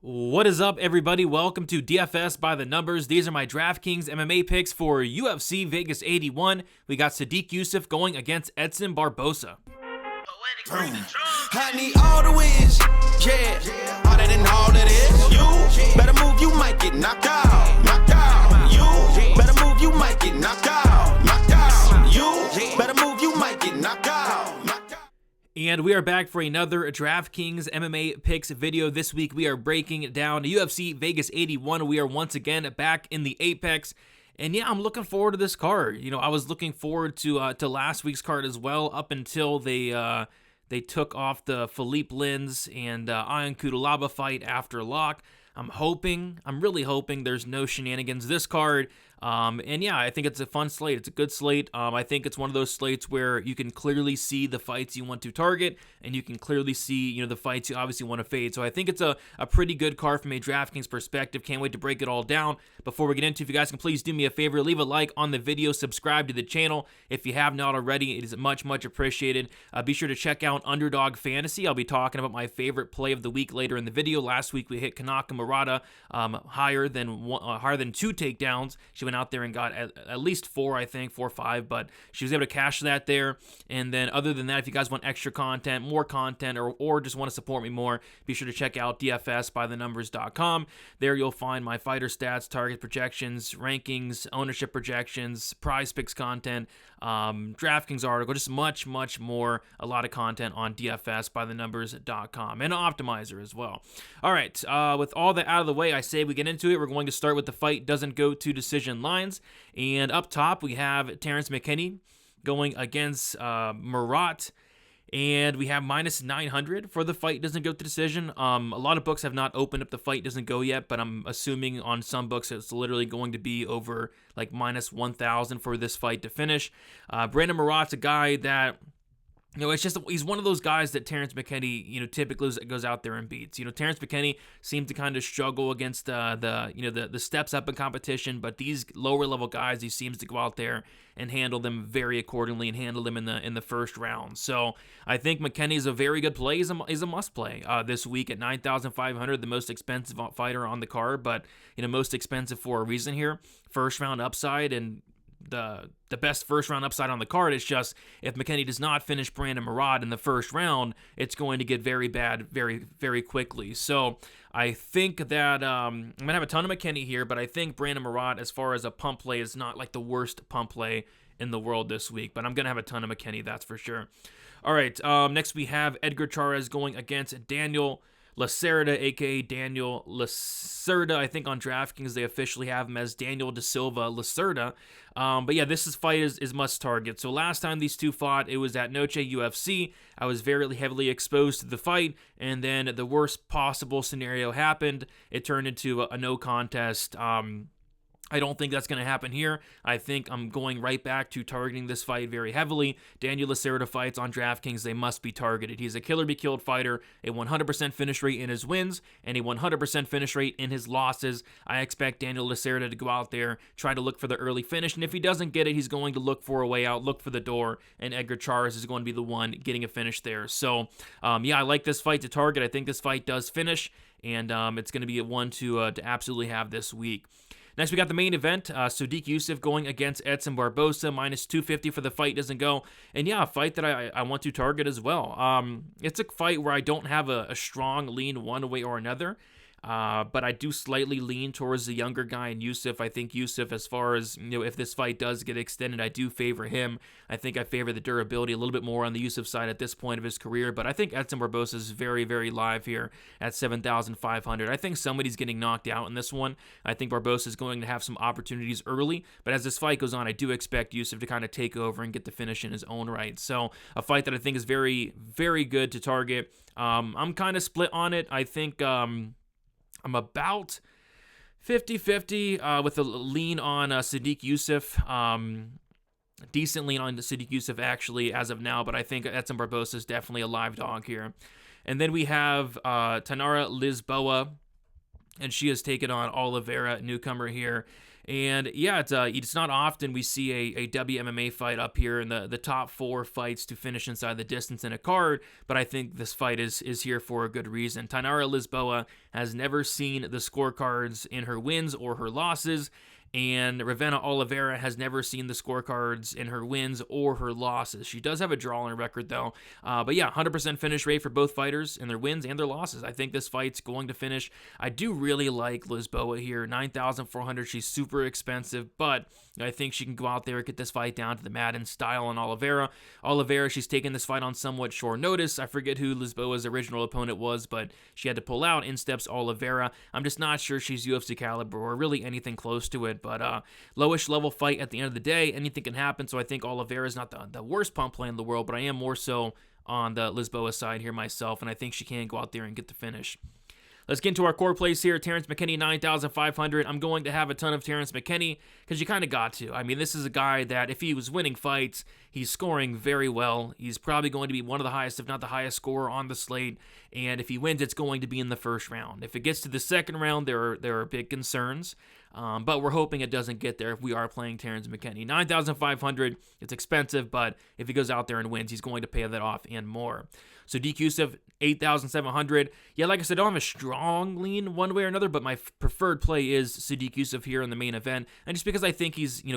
What is up, everybody? Welcome to DFS by the Numbers. These are my Draftkings MMA picks for UFC Vegas 81. We got Sadiq Yusuff going against Edson Barboza. I need all the wins, yeah. Harder than all that is. You better move, you might get knocked out. Knocked out. You better move, you might get knocked out. Knocked out. You better move, you might get knocked out. Knocked out. And we are back for another Draftkings MMA picks video. This week we are breaking down UFC Vegas 81. We are once again back in the Apex. And yeah, I'm looking forward to this card. You know, I was looking forward to last week's card as well, up until they took off the Philippe Lins and Ion Cutelaba fight after lock. I'm really hoping there's no shenanigans this card. And yeah, I think it's a fun slate. It's a good slate. I think it's one of those slates where you can clearly see the fights you want to target, and you can clearly see, the fights you obviously want to fade. So I think it's a pretty good card from a DraftKings perspective. Can't wait to break it all down. Before we get into it, if you guys can please do me a favor, leave a like on the video, subscribe to the channel. If you have not already, it is much appreciated. Be sure to check out Underdog Fantasy. I'll be talking about my favorite play of the week later in the video. Last week we hit Kanaka Murata higher than 2 takedowns. She went out there and got at least 4, I think, 4 or 5, but she was able to cash that there. And then other than that, if you guys want extra content, more content, or just want to support me more, be sure to check out dfsbythenumbers.com. There you'll find my fighter stats, target projections, rankings, ownership projections, prize picks content, DraftKings article, just much more, a lot of content on dfsbythenumbers.com, and an optimizer as well. All right, with all that out of the way, I say we get into it. We're going to start with the fight doesn't go to decision lines, and up top we have Terrence McKinney going against Murat, and we have minus 900 for the fight doesn't go to decision. A lot of books have not opened up the fight doesn't go yet, but I'm assuming on some books it's literally going to be over like minus 1,000 for this fight to finish. Brandon Murat's a guy that, it's just he's one of those guys that Terrence McKinney, typically goes out there and beats. Terrence McKinney seemed to kind of struggle against the steps up in competition, but these lower level guys, he seems to go out there and handle them very accordingly and handle them in the first round. So I think McKinney is a very good play. He's a must play this week at 9,500, the most expensive fighter on the card, but most expensive for a reason here. First round upside, and the best first round upside on the card is just if McKinney does not finish Brandon Murat in the first round, it's going to get very bad very quickly. So I think that I'm going to have a ton of McKinney here, but I think Brandon Murat, as far as a pump play, is not like the worst pump play in the world this week, but I'm going to have a ton of McKinney, that's for sure. All right, next we have Edgar Chairez going against Daniel Lacerda, aka Daniel Lacerda. I think on DraftKings they officially have him as Daniel Da Silva Lacerda. But yeah, this fight is must target. So last time these two fought, it was at Noche UFC. I was very heavily exposed to the fight, and then the worst possible scenario happened. It turned into a no contest. I don't think that's going to happen here. I think I'm going right back to targeting this fight very heavily. Daniel Lacerda fights on DraftKings, they must be targeted. He's a killer-be-killed fighter, a 100% finish rate in his wins, and a 100% finish rate in his losses. I expect Daniel Lacerda to go out there, try to look for the early finish, and if he doesn't get it, he's going to look for a way out, look for the door, and Edgar Chairez is going to be the one getting a finish there. So, yeah, I like this fight to target. I think this fight does finish, and it's going to be a one to absolutely have this week. Next, we got the main event, Sadiq Yusuff going against Edson Barboza, minus 250 for the fight doesn't go. And yeah, a fight that I want to target as well. It's a fight where I don't have a strong lean one way or another. But I do slightly lean towards the younger guy in Yusuff. I think Yusuff, as far as, if this fight does get extended, I do favor him. I think I favor the durability a little bit more on the Yusuff side at this point of his career, but I think Edson Barboza is very live here at 7,500. I think somebody's getting knocked out in this one. I think Barboza is going to have some opportunities early, but as this fight goes on, I do expect Yusuff to kind of take over and get the finish in his own right. So a fight that I think is very good to target. I'm kind of split on it. I think I'm about 50-50 with a lean on Sadiq Yusuff. Decent lean on Sadiq Yusuff, actually, as of now, but I think Edson Barboza is definitely a live dog here. And then we have Tainara Lisboa, and she has taken on Oliveira, newcomer here. And yeah, it's not often we see a WMMA fight up here in the top 4 fights to finish inside the distance in a card, but I think this fight is here for a good reason. Tainara Lisboa has never seen the scorecards in her wins or her losses, and Ravenna Oliveira has never seen the scorecards in her wins or her losses. She does have a draw on her record, though. But yeah, 100% finish rate for both fighters in their wins and their losses. I think this fight's going to finish. I do really like Lisboa here. 9,400. She's super expensive, but I think she can go out there and get this fight down to the Madden style on Oliveira. Oliveira, she's taken this fight on somewhat short notice. I forget who Lisboa's original opponent was, but she had to pull out. In steps Oliveira. I'm just not sure she's UFC caliber or really anything close to it. But lowish level fight at the end of the day. Anything can happen, so I think Oliveira is not the worst pump play in the world, but I am more so on the Lisboa side here myself, and I think she can go out there and get the finish. Let's get into our core plays here. Terrence McKinney, 9,500. I'm going to have a ton of Terrence McKinney because you kind of got to. I mean, this is a guy that if he was winning fights, he's scoring very well. He's probably going to be one of the highest, if not the highest scorer on the slate. And if he wins, it's going to be in the first round. If it gets to the second round, there are big concerns. But we're hoping it doesn't get there if we are playing Terrence McKinney. 9,500, it's expensive, but if he goes out there and wins, he's going to pay that off and more. So Sodiq Yusuff, 8,700. Yeah, like I said, I don't have a strong lean one way or another, but my preferred play is Sodiq Yusuff here in the main event. And just because I think he's he's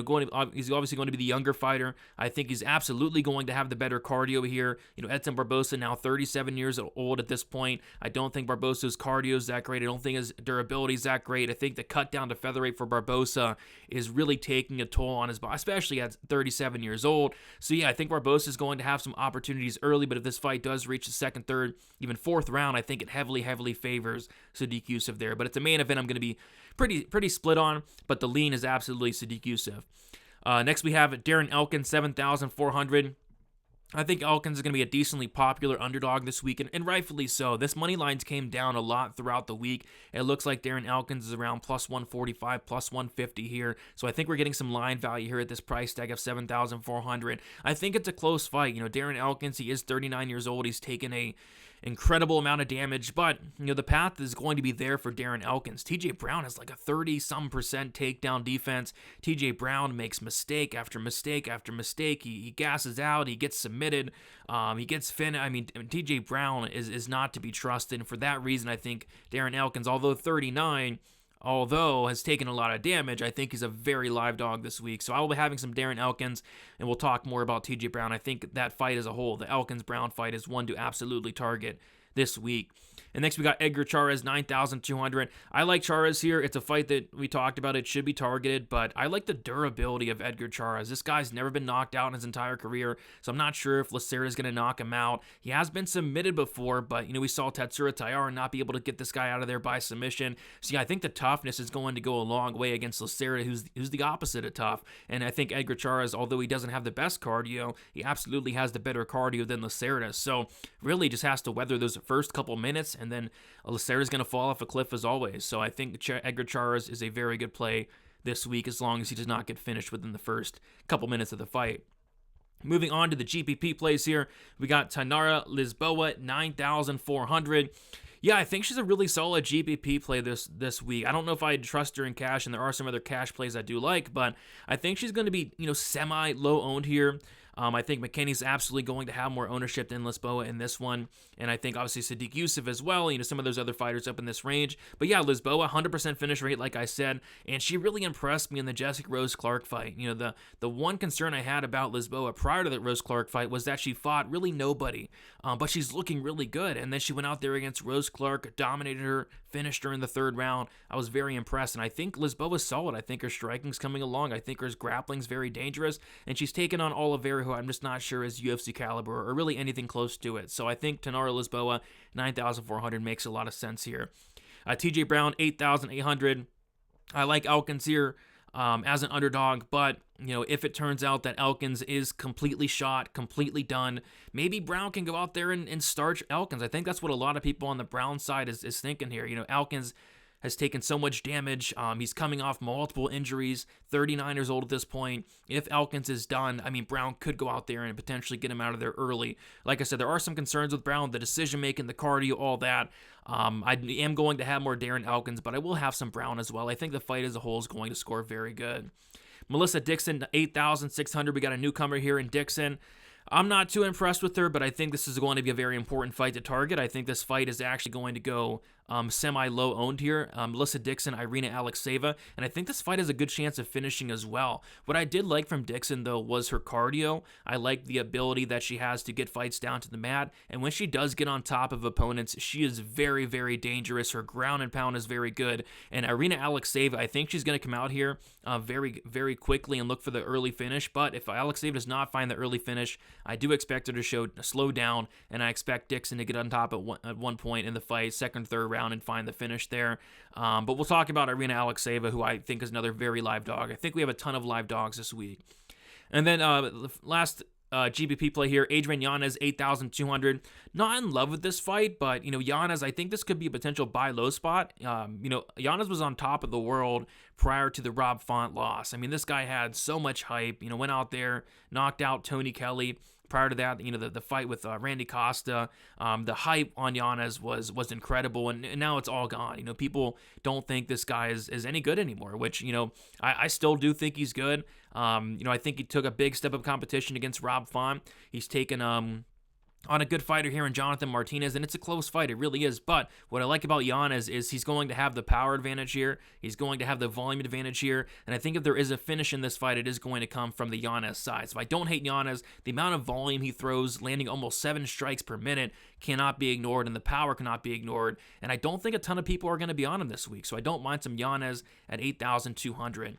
obviously going to be the younger fighter. I think he's absolutely going to have the better cardio here. Edson Barbosa, now 37 years old at this point. I don't think Barbosa's cardio is that great. I don't think his durability is that great. I think the cut down to featherweight for Barbosa is really taking a toll on his body, especially at 37 years old. So yeah, I think Barbosa is going to have some opportunities early, but if this fight does reach the second, third, even fourth round, I think it heavily favors Sodiq Yusuff there. But it's a main event I'm going to be pretty split on, but the lean is absolutely Sodiq Yusuff. Next we have Darren Elkins, 7,400. I think Elkins is going to be a decently popular underdog this week, and rightfully so. This money lines came down a lot throughout the week. It looks like Darren Elkins is around plus 145, plus 150 here. So I think we're getting some line value here at this price tag of 7,400. I think it's a close fight. Darren Elkins, he is 39 years old. He's taken a incredible amount of damage, but the path is going to be there for Darren Elkins. TJ Brown has like a 30-some% takedown defense. TJ Brown makes mistake after mistake after mistake. He gasses out, he gets submitted, he gets finished. I mean, TJ Brown is not to be trusted, and for that reason I think Darren Elkins, although 39, has taken a lot of damage, I think he's a very live dog this week. So I will be having some Darren Elkins, and we'll talk more about TJ Brown. I think that fight as a whole, the Elkins-Brown fight, is one to absolutely target this week. And next we got Edgar Chairez, 9,200. I like Chairez here. It's a fight that we talked about. It should be targeted, but I like the durability of Edgar Chairez. This guy's never been knocked out in his entire career, so I'm not sure if Lacerda is going to knock him out. He has been submitted before, but we saw Tetsuro Taira not be able to get this guy out of there by submission. So yeah, I think the toughness is going to go a long way against Lacerda, who's the opposite of tough. And I think Edgar Chairez, although he doesn't have the best cardio, he absolutely has the better cardio than Lacerda. So really just has to weather those first couple minutes, and then Lacerda is going to fall off a cliff as always. So I think Edgar Chairez is a very good play this week as long as he does not get finished within the first couple minutes of the fight. Moving on to the GPP plays here, we got Tainara Lisboa, 9,400. Yeah, I think she's a really solid GPP play this week. I don't know if I'd trust her in cash, and there are some other cash plays I do like, but I think she's going to be, semi-low owned here. I think McKinney's absolutely going to have more ownership than Lisboa in this one, and I think obviously Sodiq Yusuff as well, some of those other fighters up in this range. But yeah, Lisboa, 100% finish rate, like I said, and she really impressed me in the Jessica Rose Clark fight. The one concern I had about Lisboa prior to that Rose Clark fight was that she fought really nobody, but she's looking really good, and then she went out there against Rose Clark, dominated her, finished her in the third round. I was very impressed, and I think Lisboa's solid. I think her striking's coming along. I think her grappling's very dangerous, and she's taken on Oliveira, who I'm just not sure is UFC caliber or really anything close to it. So I think Tainara Lisboa, 9,400 makes a lot of sense here. TJ Brown, 8,800. I like Elkins here as an underdog, but if it turns out that Elkins is completely shot, completely done, maybe Brown can go out there and starch Elkins. I think that's what a lot of people on the Brown side is thinking here. Elkins has taken so much damage. He's coming off multiple injuries, 39 years old at this point. If Elkins is done, I mean, Brown could go out there and potentially get him out of there early. Like I said, there are some concerns with Brown, the decision-making, the cardio, all that. I am going to have more Darren Elkins, but I will have some Brown as well. I think the fight as a whole is going to score very good. Melissa Dixon, 8,600. We got a newcomer here in Dixon. I'm not too impressed with her, but I think this is going to be a very important fight to target. I think this fight is actually going to go semi-low owned here. Melissa Dixon, Irina Alexeyeva, and I think this fight has a good chance of finishing as well. What I did like from Dixon, though, was her cardio. I like the ability that she has to get fights down to the mat, and when she does get on top of opponents, she is very, very dangerous. Her ground and pound is very good, and Irina Alexeyeva, I think she's going to come out here very, very quickly and look for the early finish, but if Alexeyeva does not find the early finish, I do expect her to slow down, and I expect Dixon to get on top at one point in the fight, second, third round, and find the finish there. But we'll talk about Irina Alexeyeva, who I think is another very live dog. I think we have a ton of live dogs this week. And then last GPP play here, Adrian Yanez, 8,200. Not in love with this fight, but, Yanez, I think this could be a potential buy low spot. Yanez was on top of the world prior to the Rob Font loss. I mean, this guy had so much hype, went out there, knocked out Tony Kelly. Prior to that, the fight with Randy Costa, the hype on Yanez was incredible, and now it's all gone. People don't think this guy is any good anymore, which, I still do think he's good. I think he took a big step up competition against Rob Font. He's taken on a good fighter here in Jonathan Martinez, and it's a close fight. It really is. But what I like about Yanez is he's going to have the power advantage here. He's going to have the volume advantage here. And I think if there is a finish in this fight, it is going to come from the Yanez side. So I don't hate Yanez. The amount of volume he throws, landing almost 7 strikes per minute, cannot be ignored, and the power cannot be ignored. And I don't think a ton of people are going to be on him this week. So I don't mind some Yanez at 8,200.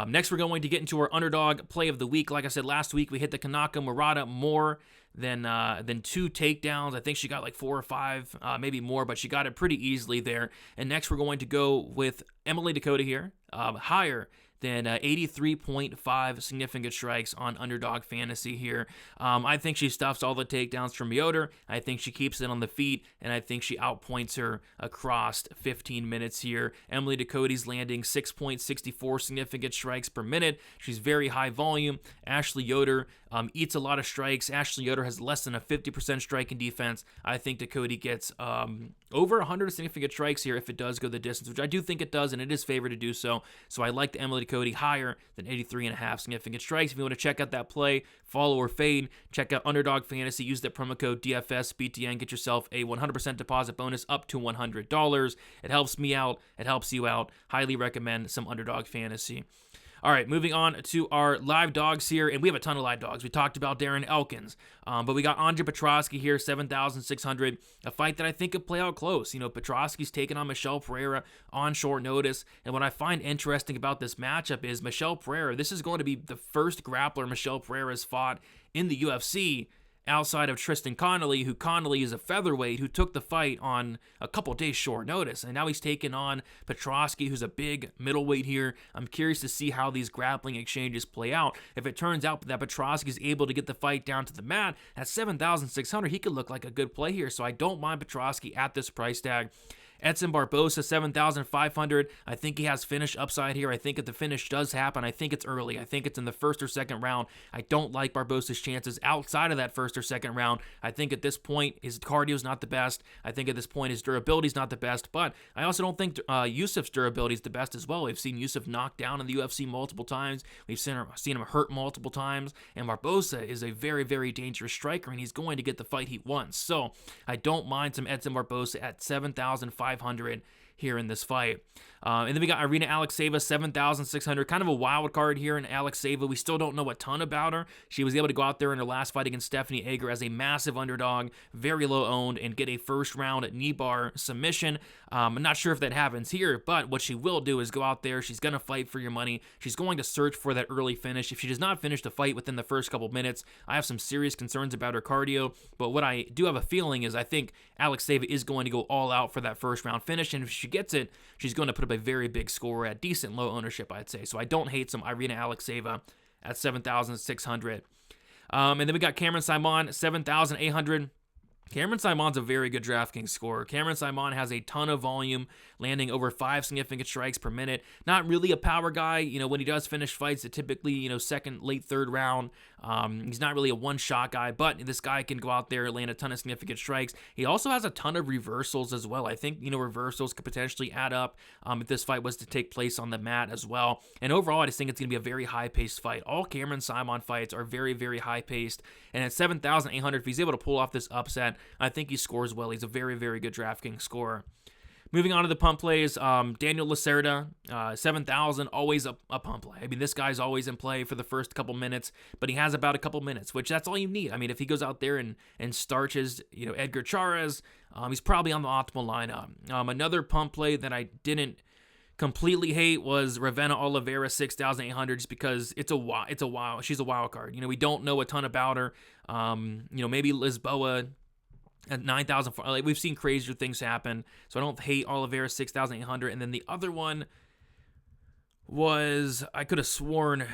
Next, we're going to get into our underdog play of the week. Like I said, last week we hit the Kanaka Murata more than 2 takedowns. I think she got like 4 or 5, maybe more, but she got it pretty easily there. And next, we're going to go with Emily Dakota here, higher than 83.5 significant strikes on Underdog Fantasy here. I think she stuffs all the takedowns from Yoder. I think she keeps it on the feet, and I think she outpoints her across 15 minutes here. Emily Dakota's landing 6.64 significant strikes per minute. She's very high volume. Ashley Yoder eats a lot of strikes. Ashley Yoder has less than a 50% striking defense. I think Dakota gets over 100 significant strikes here if it does go the distance, which I do think it does, and it is favored to do so. So I like the Emily Dakota higher than 83.5 significant strikes. If you want to check out that play, follow or fade, check out Underdog Fantasy. Use that promo code DFSBTN. Get yourself a 100% deposit bonus up to $100. It helps me out. It helps you out. Highly recommend some Underdog Fantasy. All right, moving on to our live dogs here, and we have a ton of live dogs. We talked about Darren Elkins, but we got Andre Petrosky here, 7,600, a fight that I think could play out close. Petrosky's taking on Michelle Pereira on short notice, and what I find interesting about this matchup is Michelle Pereira, this is going to be the first grappler Michelle Pereira's fought in the UFC outside of Tristan Connolly, who Connolly is a featherweight who took the fight on a couple days short notice, and now he's taken on Petrosky, who's a big middleweight here. I'm curious to see how these grappling exchanges play out. If it turns out that Petrosky is able to get the fight down to the mat at 7,600, he could look like a good play here, so I don't mind Petrosky at this price tag. Edson Barbosa, 7,500. I think he has finish upside here. I think if the finish does happen, I think it's early. I think it's in the first or second round. I don't like Barbosa's chances outside of that first or second round. I think at this point, his cardio is not the best. I think at this point, his durability is not the best. But I also don't think Yusuf's durability is the best as well. We've seen Yusuf knocked down in the UFC multiple times. We've seen him hurt multiple times. And Barbosa is a very, very dangerous striker, and he's going to get the fight he wants. So I don't mind some Edson Barbosa at 7,500 here in this fight. And then we got Irina Alexeyeva, 7,600. Kind of a wild card here in Alexeyeva. We still don't know a ton about her. She was able to go out there in her last fight against Stephanie Ager as a massive underdog, very low owned, and get a first round knee bar submission. I'm not sure if that happens here, but what she will do is go out there. She's going to fight for your money. She's going to search for that early finish. If she does not finish the fight within the first couple minutes, I have some serious concerns about her cardio. But what I do have a feeling is I think Alexeyeva is going to go all out for that first round finish, and if she gets it, she's going to put up a very big score at decent low ownership, I'd say. So I don't hate some Irina Alexeyeva at 7,600. And then we got Cameron Simon, 7,800. Cameron Simon's a very good DraftKings scorer. Cameron Simon has a ton of volume, landing over 5 significant strikes per minute. Not really a power guy. When he does finish fights, it typically, second, late third round. He's not really a one-shot guy, but this guy can go out there and land a ton of significant strikes. He also has a ton of reversals as well. I think, reversals could potentially add up if this fight was to take place on the mat as well. And overall, I just think it's going to be a very high-paced fight. All Cameron Simon fights are very, very high-paced. And at 7,800, if he's able to pull off this upset, I think he scores well. He's a very, very good DraftKings scorer. Moving on to the pump plays, Daniel Lacerda, 7,000, always a pump play. I mean, this guy's always in play for the first couple minutes, but he has about a couple minutes, which that's all you need. I mean, if he goes out there and starches, Edgar Chairez, he's probably on the optimal lineup. Another pump play that I didn't completely hate was Ravenna Oliveira, 6,800, just because she's a wild card. We don't know a ton about her. Maybe Lisboa at 9,000. We've seen crazier things happen, so I don't hate Oliveira, 6,800. And then the other one was, I could have sworn,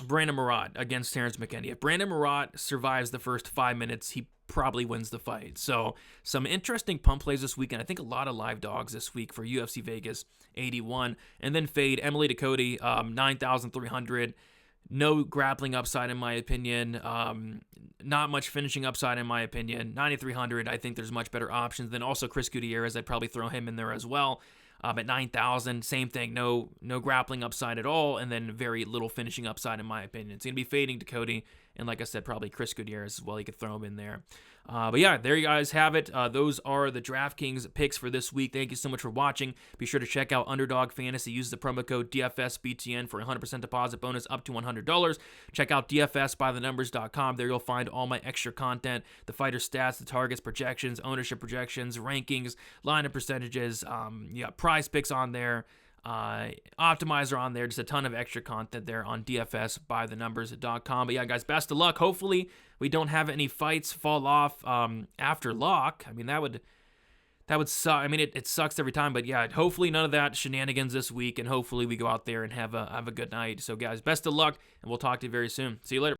Brandon Murat against Terrence McKinney. If Brandon Murat survives the first 5 minutes, he probably wins the fight. So some interesting pump plays this weekend. I think a lot of live dogs this week for UFC Vegas 81. And then fade Emily Ducote, 9,300. No grappling upside in my opinion. Not much finishing upside in my opinion. 9,300, I think there's much better options. Then also Chris Gutierrez, I'd probably throw him in there as well. At 9,000, same thing. No grappling upside at all, and then very little finishing upside in my opinion. It's going to be fading Ducote, and like I said, probably Chris Gutierrez as well. You could throw him in there. But yeah, there you guys have it. Those are the DraftKings picks for this week. Thank you so much for watching. Be sure to check out Underdog Fantasy. Use the promo code DFSBTN for a 100% deposit bonus up to $100. Check out DFSbythenumbers.com. There you'll find all my extra content, the fighter stats, the targets, projections, ownership projections, rankings, lineup percentages. Prize picks on there. Optimizer on there, just a ton of extra content there on DFSbythenumbers.com. But yeah, guys, best of luck. Hopefully we don't have any fights fall off after lock. I mean, that would suck. I mean, it sucks every time, but yeah, hopefully none of that shenanigans this week, and hopefully we go out there and have a good night. So guys, best of luck, and we'll talk to you very soon. See you later.